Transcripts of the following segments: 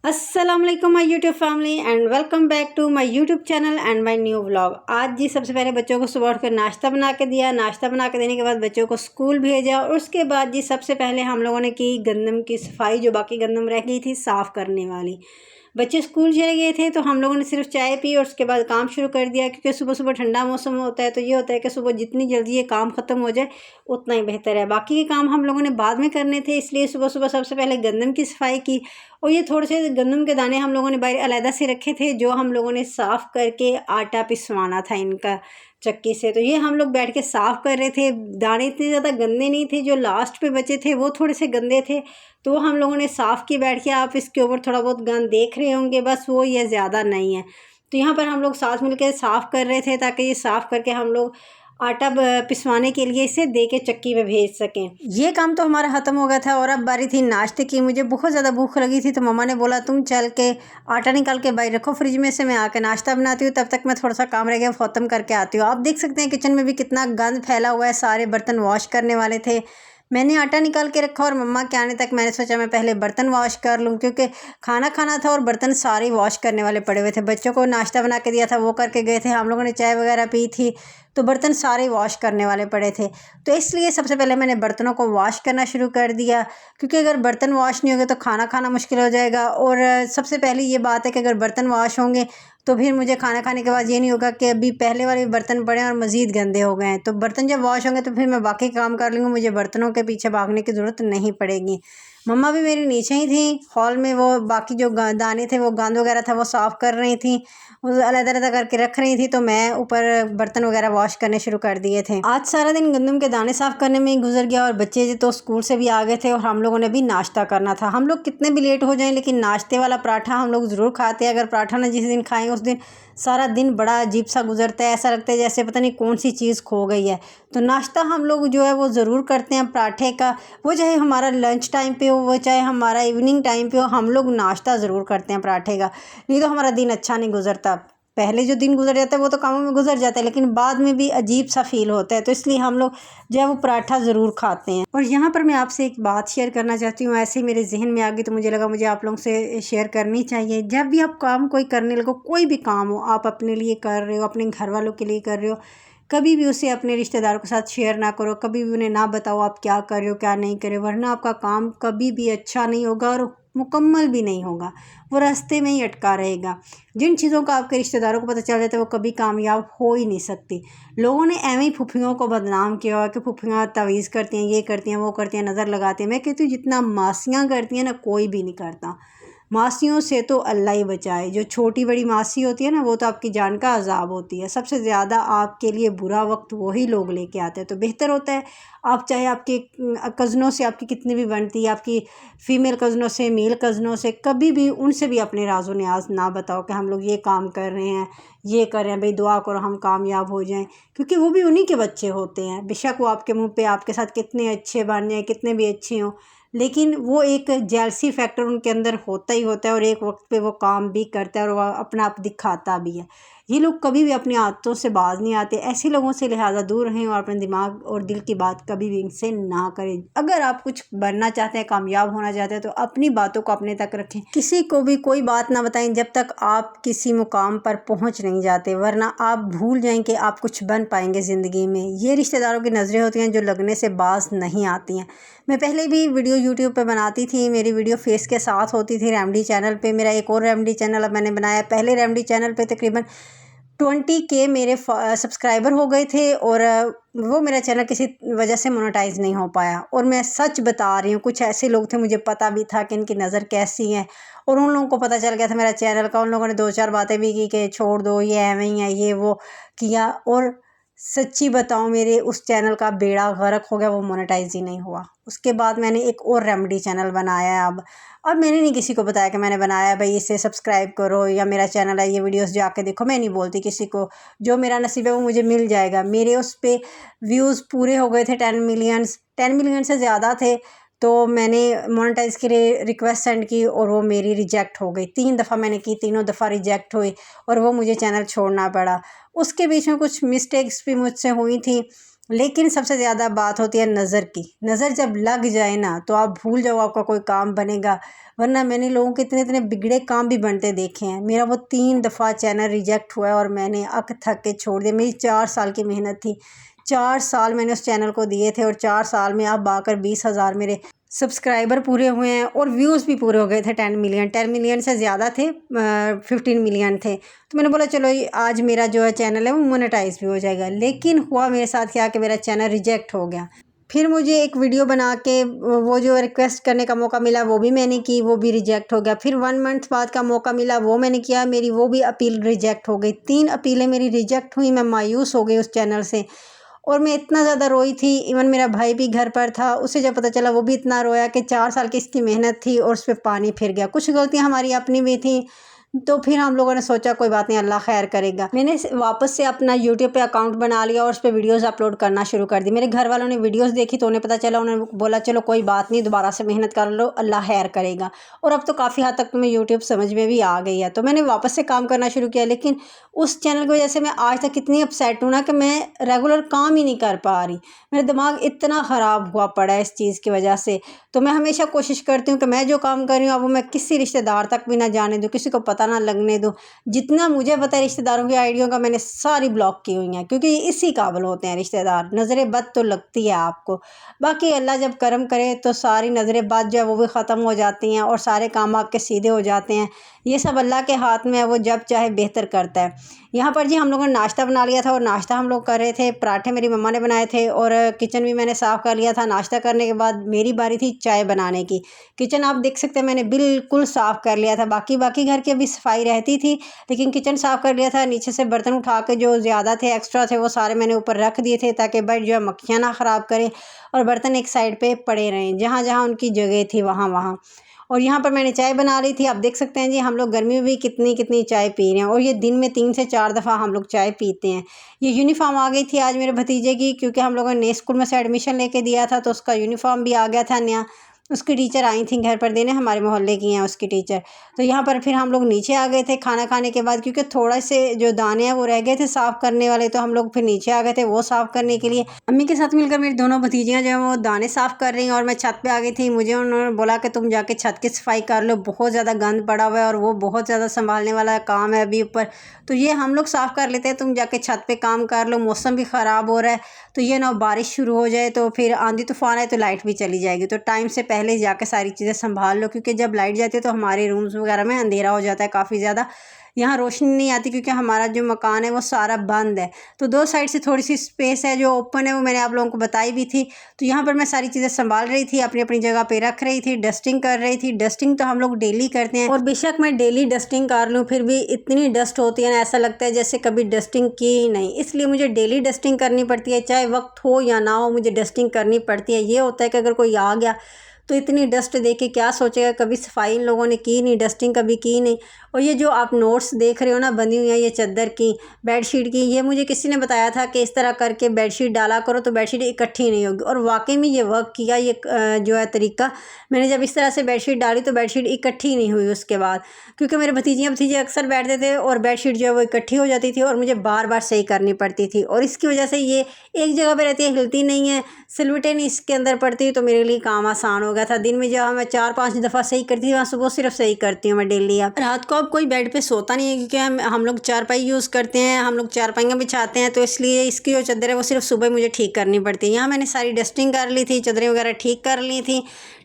अस्सलाम वालेकुम my YouTube family and welcome back to my YouTube channel and my new vlog. आज जी सबसे पहले बच्चों को सुबह उठकर नाश्ता बना के दिया। नाश्ता बना के देने के बाद बच्चों को स्कूल भेजा और उसके बाद जी सबसे पहले हम लोगों ने की गंदम की सफाई, जो बाकी गंदम रह गई थी साफ़ करने वाली। बच्चे स्कूल चले गए थे तो हम लोगों ने सिर्फ चाय पी और उसके बाद काम शुरू कर दिया, क्योंकि सुबह सुबह ठंडा मौसम होता है तो ये होता है कि सुबह जितनी जल्दी ये काम ख़त्म हो जाए उतना ही बेहतर है। बाकी के काम हम लोगों ने बाद में करने थे, इसलिए सुबह सुबह सबसे पहले गंदम की सफाई की। और ये थोड़े से गंदम के दाने हम लोगों ने बाहर अलहदा से रखे थे, जो हम लोगों ने साफ़ करके आटा पिसवाना था इनका चक्की से। तो ये हम लोग बैठ के साफ़ कर रहे थे। दाने इतने ज़्यादा गंदे नहीं थे, जो लास्ट पे बचे थे वो थोड़े से गंदे थे, तो हम लोगों ने साफ़ किए बैठ के। आप इसके ऊपर थोड़ा बहुत गंद देख रहे होंगे, बस वो ये ज़्यादा नहीं है। तो यहाँ पर हम लोग साथ मिलकर साफ़ कर रहे थे, ताकि ये साफ़ करके हम लोग आटा पिसवाने के लिए इसे दे के चक्की पे भेज सकें। ये काम तो हमारा ख़त्म हो गया था और अब बारी थी नाश्ते की। मुझे बहुत ज़्यादा भूख लगी थी तो मम्मा ने बोला तुम चल के आटा निकाल के बाहर रखो फ्रिज में से, मैं आके नाश्ता बनाती हूँ, तब तक मैं थोड़ा सा काम रह गया ख़त्म करके आती हूँ। आप देख सकते हैं किचन में भी कितना गंद फैला हुआ है, सारे बर्तन वॉश करने वाले थे। मैंने आटा निकाल के रखा और मम्मा के आने तक मैंने सोचा मैं पहले बर्तन वॉश कर लूँ, क्योंकि खाना खाना था और बर्तन सारे वॉश करने वाले पड़े हुए थे। बच्चों को नाश्ता बना के दिया था, वो करके गए थे। हम लोगों ने चाय वगैरह पी थी, तो बर्तन सारे वॉश करने वाले पड़े थे। तो इसलिए सबसे पहले मैंने बर्तनों को वॉश करना शुरू कर दिया, क्योंकि अगर बर्तन वॉश नहीं होंगे तो खाना खाना मुश्किल हो जाएगा। और सबसे पहले ये बात है कि अगर बर्तन वॉश होंगे तो फिर मुझे खाना खाने के बाद ये नहीं होगा कि अभी पहले वाले बर्तन पड़े हैं और मज़ीद गंदे हो गए हैं। तो बर्तन जब वॉश होंगे तो फिर मैं बाकी काम कर लूँगी, मुझे बर्तनों के पीछे भागने की ज़रूरत नहीं पड़ेगी। मम्मा भी मेरी नीचे ही थी हॉल में, वो बाकी जो दाने थे, वो गंद वगैरह था, वो साफ़ कर रही थी, वो अलग-अलग करके रख रही थी। तो मैं ऊपर बर्तन वगैरह वॉश करने शुरू कर दिए थे। आज सारा दिन गंदम के दाने साफ़ करने में ही गुजर गया और बच्चे तो स्कूल से भी आ गए थे और हम लोगों ने भी नाश्ता करना था। हम लोग कितने भी लेट हो जाएं, लेकिन नाश्ते वाला पराठा हम लोग ज़रूर खाते हैं। अगर पराठा ना जिस दिन खाएँ उस दिन सारा दिन बड़ा अजीब सा गुजरता है, ऐसा लगता है जैसे पता नहीं कौन सी चीज़ खो गई है। तो नाश्ता हम लोग जो है वो ज़रूर करते हैं पराठे का, वो चाहे हमारा लंच टाइम पे हो, वो चाहे हमारा इवनिंग टाइम पे हो, हम लोग नाश्ता ज़रूर करते हैं पराठे का। नहीं तो हमारा दिन अच्छा नहीं गुजरता। पहले जो दिन गुजर जाता है वो तो कामों में गुजर जाता है, लेकिन बाद में भी अजीब सा फील होता है, तो इसलिए हम लोग जो है वो पराठा ज़रूर खाते हैं। और यहाँ पर मैं आपसे एक बात शेयर करना चाहती हूँ, ऐसे ही मेरे जहन में आ गई तो मुझे लगा मुझे आप लोगों से शेयर करनी चाहिए। जब भी आप काम कोई करने लगो, कोई भी काम हो, आप अपने लिए कर रहे हो, अपने घर वालों के लिए कर रहे हो, कभी भी उसे अपने रिश्तेदारों के साथ शेयर ना करो। कभी भी उन्हें ना बताओ आप क्या कर रहे हो क्या नहीं कर रहे हो, वरना आपका काम कभी भी अच्छा नहीं होगा और मुकम्मल भी नहीं होगा, वो रास्ते में ही अटका रहेगा। जिन चीज़ों का आपके रिश्तेदारों को पता चल जाता है वो कभी कामयाब हो ही नहीं सकती। लोगों ने ऐਵੇਂ ही फुफ्फियों को बदनाम किया हुआ कि फुफ्फियाँ तवीज़ करती हैं, ये करती हैं, वो करती हैं, नज़र लगाती हैं। मैं कहती हूँ जितना मासियाँ करती हैं ना, कोई भी नहीं करता। मासियों से तो अल्लाह ही बचाए। जो छोटी बड़ी मासी होती है ना, वो तो आपकी जान का अजाब होती है। सबसे ज़्यादा आपके लिए बुरा वक्त वही लोग लेके आते हैं। तो बेहतर होता है आप चाहे आपके कज़नों से आपकी कितनी भी बनती है, आपकी फ़ीमेल कज़नों से, मेल कज़नों से, कभी भी उनसे भी अपने राज़ो न्याज़ ना बताओ कि हम लोग ये काम कर रहे हैं, ये कर रहे हैं, भाई दुआ करो हम कामयाब हो जाएं, क्योंकि वो भी उन्हीं के बच्चे होते हैं। बेशक वो आपके मुंह पे आपके साथ कितने अच्छे बन जाएं, कितने भी अच्छे हों, लेकिन वो एक जेलसी फैक्टर उनके अंदर होता ही होता है और एक वक्त पे वो काम भी करता है और वो अपना आप दिखाता भी है। ये लोग कभी भी अपनी आदतों से बाज नहीं आते। ऐसे लोगों से लिहाजा दूर रहें और अपने दिमाग और दिल की बात कभी भी इनसे ना करें। अगर आप कुछ बनना चाहते हैं, कामयाब होना चाहते हैं, तो अपनी बातों को अपने तक रखें। किसी को भी कोई बात ना बताएं जब तक आप किसी मुकाम पर पहुंच नहीं जाते, वरना आप भूल जाएं कि आप कुछ बन पाएंगे ज़िंदगी में। ये रिश्तेदारों की नज़रें होती हैं जो लगने से बाज नहीं आती हैं। मैं पहले भी वीडियो यूट्यूब पे बनाती थी, मेरी वीडियो फेस के साथ होती थी रेमेडी चैनल पे। मेरा एक और रेमेडी चैनल अब मैंने बनाया। पहले रेमेडी चैनल पे तकरीबन 20K मेरे सब्सक्राइबर हो गए थे और वो मेरा चैनल किसी वजह से मोनेटाइज़ नहीं हो पाया। और मैं सच बता रही हूँ, कुछ ऐसे लोग थे, मुझे पता भी था कि इनकी नज़र कैसी है, और उन लोगों को पता चल गया था मेरा चैनल का। उन लोगों ने 2-4 बातें भी की कि छोड़ दो, ये ऐਵੇਂ ही है, ये वो किया। और सच्ची बताऊँ, मेरे उस चैनल का बेड़ा गर्क हो गया, वो मोनेटाइज ही नहीं हुआ। उसके बाद मैंने एक और रेमेडी चैनल बनाया है अब मैंने नहीं किसी को बताया कि मैंने बनाया है, भाई इसे सब्सक्राइब करो या मेरा चैनल है, ये वीडियोस जाके देखो। मैं नहीं बोलती किसी को, जो मेरा नसीब है वो मुझे मिल जाएगा। मेरे उस पे व्यूज़ पूरे हो गए थे 10 मिलियन से ज़्यादा थे। तो मैंने मोनेटाइज़ के लिए रिक्वेस्ट सेंड की और वो मेरी रिजेक्ट हो गई। 3 दफ़ा मैंने की, तीनों दफ़ा रिजेक्ट हुई और वो मुझे चैनल छोड़ना पड़ा। उसके बीच में कुछ मिस्टेक्स भी मुझसे हुई थी, लेकिन सबसे ज़्यादा बात होती है नज़र की। नज़र जब लग जाए ना तो आप भूल जाओ आपका कोई काम बनेगा। वरना मैंने लोगों के इतने इतने बिगड़े काम भी बनते देखे हैं। मेरा वो 3 दफ़ा चैनल रिजेक्ट हुआ है और मैंने अक थक के छोड़ दिया। मेरी 4 साल की मेहनत थी, 4 साल मैंने उस चैनल को दिए थे और 4 साल में अब आकर 20,000 मेरे सब्सक्राइबर पूरे हुए हैं और व्यूज़ भी पूरे हो गए थे 10 मिलियन से ज़्यादा थे, 15 मिलियन थे। तो मैंने बोला चलो ये आज मेरा जो है चैनल है वो मोनेटाइज भी हो जाएगा। लेकिन हुआ मेरे साथ क्या कि मेरा चैनल रिजेक्ट हो गया। फिर मुझे एक वीडियो बना के वो जो रिक्वेस्ट करने का मौका मिला वो भी मैंने की, वो भी रिजेक्ट हो गया। फिर 1 मंथ बाद का मौका मिला, वो मैंने किया, मेरी वो भी अपील रिजेक्ट हो गई। 3 अपीलें मेरी रिजेक्ट हुई। मैं मायूस हो गई उस चैनल से और मैं इतना ज़्यादा रोई थी। इवन मेरा भाई भी घर पर था, उसे जब पता चला वो भी इतना रोया कि 4 साल की इसकी मेहनत थी और उस पे पानी फिर गया। कुछ गलतियाँ हमारी अपनी भी थी, तो फिर हम लोगों ने सोचा कोई बात नहीं, अल्लाह खैर करेगा। मैंने वापस से अपना यूट्यूब पे अकाउंट बना लिया और उस पर वीडियोस अपलोड करना शुरू कर दी। मेरे घर वालों ने वीडियोस देखी तो उन्हें पता चला, उन्होंने बोला चलो कोई बात नहीं, दोबारा से मेहनत कर लो, अल्लाह खैर करेगा। और अब तो काफ़ी हद तक तुम्हें यूट्यूब समझ में भी आ गई है। तो मैंने वापस से काम करना शुरू किया, लेकिन उस चैनल की वजह से मैं आज तक इतनी अपसेट हूँ ना कि मैं रेगुलर काम ही नहीं कर पा रही। मेरा दिमाग इतना ख़राब हुआ पड़ा है इस चीज़ की वजह से। तो मैं हमेशा कोशिश करती हूँ कि मैं जो काम कर रही हूँ अब वो मैं किसी रिश्तेदार तक भी ना जाने दूँ, किसी को पता ना लगने दूँ। जितना मुझे पता है रिश्तेदारों की आइडियों का मैंने सारी ब्लॉक की हुई हैं, क्योंकि इसी काबिल होते हैं रिश्तेदार। नज़रें बद तो लगती है आपको, बाकी अल्लाह जब करम करे तो सारी नज़रें बद जो है वो भी ख़त्म हो जाती हैं और सारे काम आपके सीधे हो जाते हैं। ये सब अल्लाह के हाथ में है, वो जब चाहे बेहतर करता है। यहाँ पर जी हम लोगों ने नाश्ता बना लिया था और नाश्ता हम लोग कर रहे थे। पराठे मेरी मम्मा ने बनाए थे और किचन भी मैंने साफ़ कर लिया था। नाश्ता करने के बाद मेरी बारी थी चाय बनाने की। किचन आप देख सकते हैं मैंने बिल्कुल साफ़ कर लिया था। बाकी घर की अभी सफाई रहती थी, लेकिन किचन साफ़ कर लिया था। नीचे से बर्तन उठा के जो ज़्यादा थे, एक्स्ट्रा थे, वो सारे मैंने ऊपर रख दिए थे ताकि बेड जो है मक्खियाँ ना ख़राब करें और बर्तन एक साइड पे पड़े रहें, जहाँ जहाँ उनकी जगह थी वहाँ वहाँ। और यहाँ पर मैंने चाय बना ली थी। आप देख सकते हैं जी हम लोग गर्मी में भी कितनी कितनी चाय पी रहे हैं और ये दिन में 3 से 4 दफ़ा हम लोग चाय पीते हैं। ये यूनिफ़ॉर्म आ गई थी आज मेरे भतीजे की, क्योंकि हम लोगों ने नए स्कूल में से एडमिशन लेके दिया था तो उसका यूनिफ़ॉर्म भी आ गया था नया। उसकी टीचर आई थी घर पर देने, हमारे मोहल्ले की हैं उसकी टीचर। तो यहाँ पर फिर हम लोग नीचे आ गए थे खाना खाने के बाद, क्योंकि थोड़ा से जो दाने हैं वो रह गए थे साफ़ करने वाले, तो हम लोग फिर नीचे आ गए थे वो साफ़ करने के लिए। अम्मी के साथ मिलकर मेरी दोनों भतीजियाँ जो हैं वो दाने साफ़ कर रही हैं और मैं छत पे आ गई थी। मुझे उन्होंने बोला कि तुम जाके छत की सफाई कर लो, बहुत ज़्यादा गंद पड़ा हुआ है और वो बहुत ज़्यादा संभालने वाला काम है अभी ऊपर, तो ये हम लोग साफ़ कर लेते हैं, तुम जाके छत पे काम कर लो। मौसम भी ख़राब हो रहा है, तो ये ना बारिश शुरू हो जाए तो फिर आंधी तूफ़ान है तो लाइट भी चली जाएगी, तो टाइम से पहले जाके सारी चीज़ें संभाल लो, क्योंकि जब लाइट जाती है तो हमारे रूम्स वगैरह में अंधेरा हो जाता है काफ़ी ज़्यादा। यहाँ रोशनी नहीं आती क्योंकि हमारा जो मकान है वो सारा बंद है। तो 2 साइड से थोड़ी सी स्पेस है जो ओपन है, वो मैंने आप लोगों को बताई भी थी। तो यहाँ पर मैं सारी चीज़ें संभाल रही थी, अपनी अपनी जगह पे रख रही थी, डस्टिंग कर रही थी। डस्टिंग तो हम लोग डेली करते हैं और बेशक मैं डेली डस्टिंग कर लूँ फिर भी इतनी डस्ट होती है ना, ऐसा लगता है जैसे कभी डस्टिंग की ही नहीं। इसलिए मुझे डेली डस्टिंग करनी पड़ती है, चाहे वक्त हो या ना हो, मुझे डस्टिंग करनी पड़ती है। ये होता है कि अगर कोई आ गया तो इतनी डस्ट देख के क्या सोचेगा, कभी सफाई इन लोगों ने की नहीं, डस्टिंग कभी की नहीं। और ये जो आप नोट्स देख रहे हो ना बंधी हुई है ये चादर की, बेडशीट की, ये मुझे किसी ने बताया था कि इस तरह करके बेडशीट डाला करो तो बेडशीट इकट्ठी नहीं होगी, और वाकई में ये वर्क किया। ये जो है तरीका, मैंने जब इस तरह से बेडशीट डाली तो बेडशीट इकट्ठी नहीं हुई उसके बाद, क्योंकि मेरे भतीजे अक्सर बैठते थे और बेडशीट जो है वो इकट्ठी हो जाती थी और मुझे बार बार सही करनी पड़ती थी, और इसकी वजह से ये एक जगह पर रहती है, हिलती नहीं है, सिलवटें नहीं इसके अंदर पड़ती, तो मेरे लिए काम आसान हो गया था। दिन में जहाँ मैं 4-5 दफ़ा सही करती थी वहाँ सुबह सिर्फ सही करती हूँ मैं डेली। अब रात को अब कोई बेड पे सोता नहीं है, क्योंकि हम लोग चारपाई यूज़ करते हैं, हम लोग चारपाइयाँ बिछाते हैं, तो इसलिए इसकी जो चादर है वो सिर्फ सुबह मुझे ठीक करनी पड़ती है। यहाँ मैंने सारी डस्टिंग कर ली थी, चादरें वगैरह ठीक कर ली थी,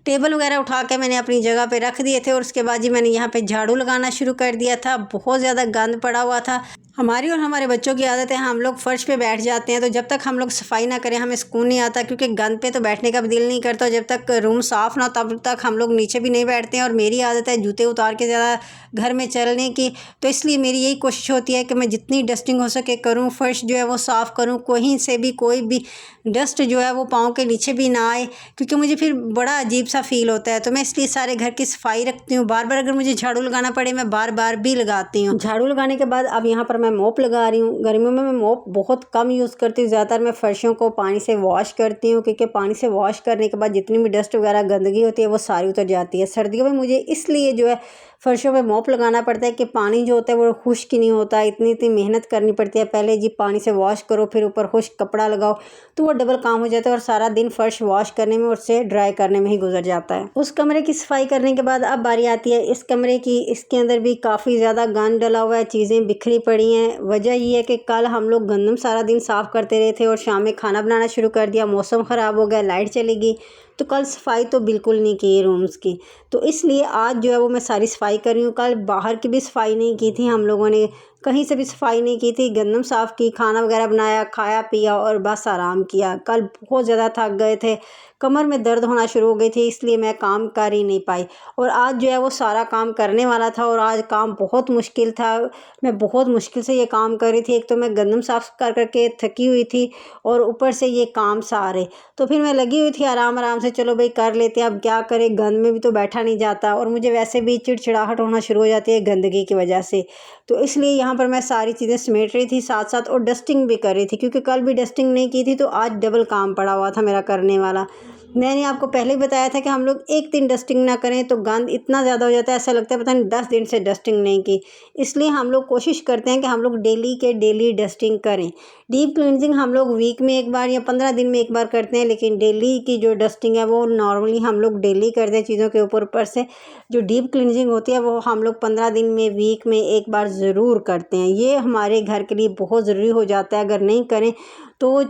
टेबल वगैरह उठा के मैंने अपनी जगह पे रख दिए थे, और उसके बाद जी मैंने यहाँ पे झाड़ू लगाना शुरू कर दिया था। बहुत ज़्यादा गंद पड़ा हुआ था। हमारी और हमारे बच्चों की आदत है, हम लोग फर्श पे बैठ जाते हैं, तो जब तक हम लोग सफाई ना करें हमें सुकून नहीं आता, क्योंकि गंद पे तो बैठने का भी दिल नहीं करता। जब तक रूम साफ़ ना तब तक हम लोग नीचे भी नहीं बैठते हैं, और मेरी आदत है जूते उतार के ज़्यादा घर में चलने की, तो इसलिए मेरी यही कोशिश होती है कि मैं जितनी डस्टिंग हो सके करूँ, फर्श जो है वो साफ़ करूँ, कहीं से भी कोई भी डस्ट जो है वो पाँव के नीचे भी ना आए, क्योंकि मुझे फिर बड़ा अजीब सा फील होता है। तो मैं इसलिए सारे घर की सफाई रखती हूँ। बार बार अगर मुझे झाड़ू लगाना पड़े मैं बार बार भी लगाती हूँ। झाड़ू लगाने के बाद अब यहाँ पर मैं मोप लगा रही हूँ। गर्मियों में मैं मोप बहुत कम यूज़ करती हूँ, ज़्यादातर मैं फर्शों को पानी से वॉश करती हूँ, क्योंकि पानी से वॉश करने के बाद जितनी भी डस्ट वगैरह गंदगी होती है वो सारी उतर जाती है। सर्दियों में मुझे इसलिए जो है फर्शों पे मॉप लगाना पड़ता है कि पानी जो होता है वो खुश्क नहीं होता, इतनी इतनी मेहनत करनी पड़ती है। पहले जी पानी से वॉश करो, फिर ऊपर खुश्क कपड़ा लगाओ, तो वो डबल काम हो जाता है और सारा दिन फर्श वॉश करने में और उससे ड्राई करने में ही गुजर जाता है। उस कमरे की सफाई करने के बाद अब बारी आती है इस कमरे की। इसके अंदर भी काफ़ी ज़्यादा गंद डला हुआ है, चीज़ें बिखरी पड़ी हैं। वजह ये है कि कल हम लोग गंदम सारा दिन साफ़ करते रहे थे और शाम में खाना बनाना शुरू कर दिया, मौसम ख़राब हो गया, लाइट चली गई, तो कल सफाई तो बिल्कुल नहीं की रूम्स की। तो इसलिए आज जो है वो मैं सारी सफाई कर रही हूँ। कल बाहर की भी सफाई नहीं की थी हम लोगों ने, कहीं से भी सफाई नहीं की थी। गंदम साफ़ की, खाना वगैरह बनाया, खाया पिया और बस आराम किया। कल बहुत ज़्यादा थक गए थे, कमर में दर्द होना शुरू हो गई थी, इसलिए मैं काम कर ही नहीं पाई। और आज जो है वो सारा काम करने वाला था और आज काम बहुत मुश्किल था। मैं बहुत मुश्किल से ये काम कर रही थी। एक तो मैं गंदम साफ़ कर करके थकी हुई थी और ऊपर से ये काम सारे, तो फिर मैं लगी हुई थी आराम आराम से, चलो भाई कर लेते हैं, अब क्या करें, गंद में भी तो बैठा नहीं जाता और मुझे वैसे भी चिड़चिड़ाहट होना शुरू हो जाती है गंदगी की वजह से। तो इसलिए यहाँ पर मैं सारी चीज़ें समेट रही थी साथ साथ और डस्टिंग भी कर रही थी, क्योंकि कल भी डस्टिंग नहीं की थी तो आज डबल काम पड़ा हुआ था मेरा करने वाला। मैंने आपको पहले ही बताया था कि हम लोग एक दिन डस्टिंग ना करें तो गंद इतना ज़्यादा हो जाता है, ऐसा लगता है पता नहीं 10 दिन से डस्टिंग नहीं की। इसलिए हम लोग कोशिश करते हैं कि हम लोग डेली के डेली डस्टिंग करें। डीप क्लींजिंग हम लोग वीक में एक बार या 15 दिन में एक बार करते हैं, लेकिन डेली की जो डस्टिंग है वो नॉर्मली हम लोग डेली करते हैं चीज़ों के ऊपर ऊपर से। जो डीप क्लींजिंग होती है वो हम लोग 15 दिन में वीक में एक बार ज़रूर करते हैं। ये हमारे घर के लिए बहुत ज़रूरी हो जाता है। अगर नहीं करें तो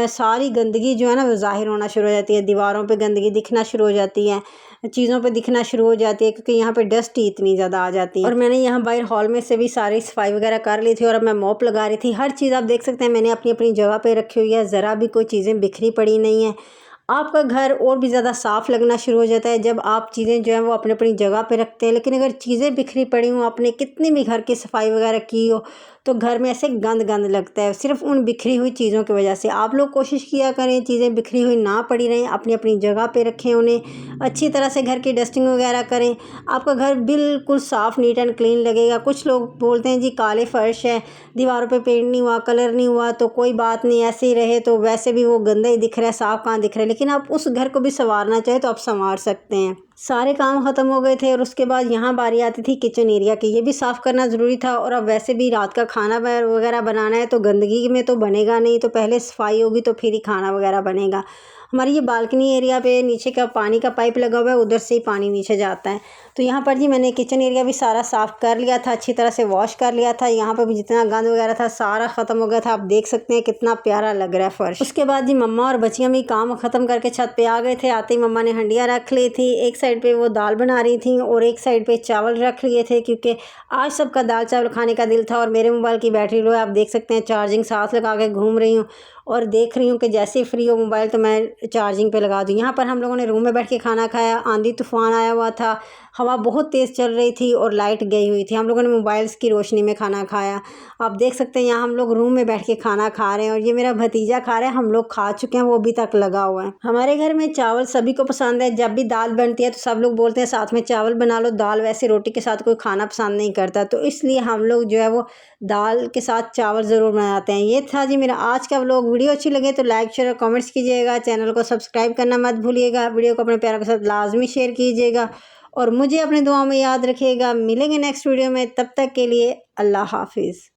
सारी गंदगी जो है ना वो ज़ाहिर होना शुरू हो जाती है, दीवारों पे गंदगी दिखना शुरू हो जाती है, चीज़ों पे दिखना शुरू हो जाती है, क्योंकि यहाँ पे डस्ट ही इतनी ज़्यादा आ जाती है। और मैंने यहाँ बाहर हॉल में से भी सारी सफाई वगैरह कर ली थी और अब मैं मॉप लगा रही थी। हर चीज़ आप देख सकते हैं मैंने अपनी अपनी जगह पे रखी हुई है, ज़रा भी कोई चीज़ें बिखरी पड़ी नहीं है। आपका घर और भी ज़्यादा साफ़ लगना शुरू हो जाता है जब आप चीज़ें जो हैं वो अपनी अपनी जगह पे रखते हैं। लेकिन अगर चीज़ें बिखरी पड़ी हों, आपने कितनी भी घर की सफाई वगैरह की हो, तो घर में ऐसे गंद गंद लगता है सिर्फ उन बिखरी हुई चीज़ों की वजह से। आप लोग कोशिश किया करें चीज़ें बिखरी हुई ना पड़ी रहें, अपनी अपनी जगह पे रखें उन्हें, अच्छी तरह से घर की डस्टिंग वगैरह करें, आपका घर बिल्कुल साफ़ नीट एंड क्लीन लगेगा। कुछ लोग बोलते हैं जी काले फर्श है, दीवारों पे पेंट नहीं हुआ, कलर नहीं हुआ, तो कोई बात नहीं ऐसे ही रहे, तो वैसे भी वो गंदा ही दिख रहा है, साफ़ कहाँ दिख रहा है। लेकिन आप उस घर को भी संवारना चाहे तो आप संवार सकते हैं। सारे काम ख़त्म हो गए थे और उसके बाद यहाँ बारी आती थी किचन एरिया की। ये भी साफ़ करना ज़रूरी था और अब वैसे भी रात का खाना वगैरह बनाना है तो गंदगी में तो बनेगा नहीं, तो पहले सफाई होगी तो फिर ही खाना वगैरह बनेगा। हमारी ये बालकनी एरिया पे नीचे का पानी का पाइप लगा हुआ है, उधर से ही पानी नीचे जाता है। तो यहाँ पर जी मैंने किचन एरिया भी सारा साफ़ कर लिया था, अच्छी तरह से वॉश कर लिया था। यहाँ पर भी जितना गंद वगैरह था सारा ख़त्म हो गया था। आप देख सकते हैं कितना प्यारा लग रहा है फर्श। उसके बाद जी मम्मा और बच्चियाँ भी काम ख़त्म करके छत पे आ गए थे। आते ही मम्मा ने हंडियाँ रख ली थी, एक साइड पे वो दाल बना रही थी और एक साइड पे चावल रख लिए थे, क्योंकि आज सबका दाल चावल खाने का दिल था। और मेरे मोबाइल की बैटरी लो है, आप देख सकते हैं चार्जिंग साथ लगा के घूम रही हूँ और देख रही हूँ कि जैसे ही फ्री हो मोबाइल तो मैं चार्जिंग पे लगा दूँ। यहाँ पर हम लोगों ने रूम में बैठ के खाना खाया। आंधी तूफान आया हुआ था, हवा बहुत तेज़ चल रही थी और लाइट गई हुई थी। हम लोगों ने मोबाइल्स की रोशनी में खाना खाया। आप देख सकते हैं यहाँ हम लोग रूम में बैठ के खाना खा रहे हैं और ये मेरा भतीजा खा रहा है। हम लोग खा चुके हैं, वो अभी तक लगा हुआ है। हमारे घर में चावल सभी को पसंद है। जब भी दाल बनती है तो सब लोग बोलते हैं साथ में चावल बना लो। दाल वैसे रोटी के साथ कोई खाना पसंद नहीं करता, तो इसलिए हम लोग जो है वो दाल के साथ चावल ज़रूर बनाते हैं। ये था जी मेरा आज का व्लॉग। वीडियो अच्छी लगे तो लाइक शेयर और कमेंट्स कीजिएगा। चैनल को सब्सक्राइब करना मत भूलिएगा। वीडियो को अपने प्यारों के साथ लाजमी शेयर कीजिएगा और मुझे अपने दुआओं में याद रखिएगा। मिलेंगे नेक्स्ट वीडियो में, तब तक के लिए अल्लाह हाफिज़।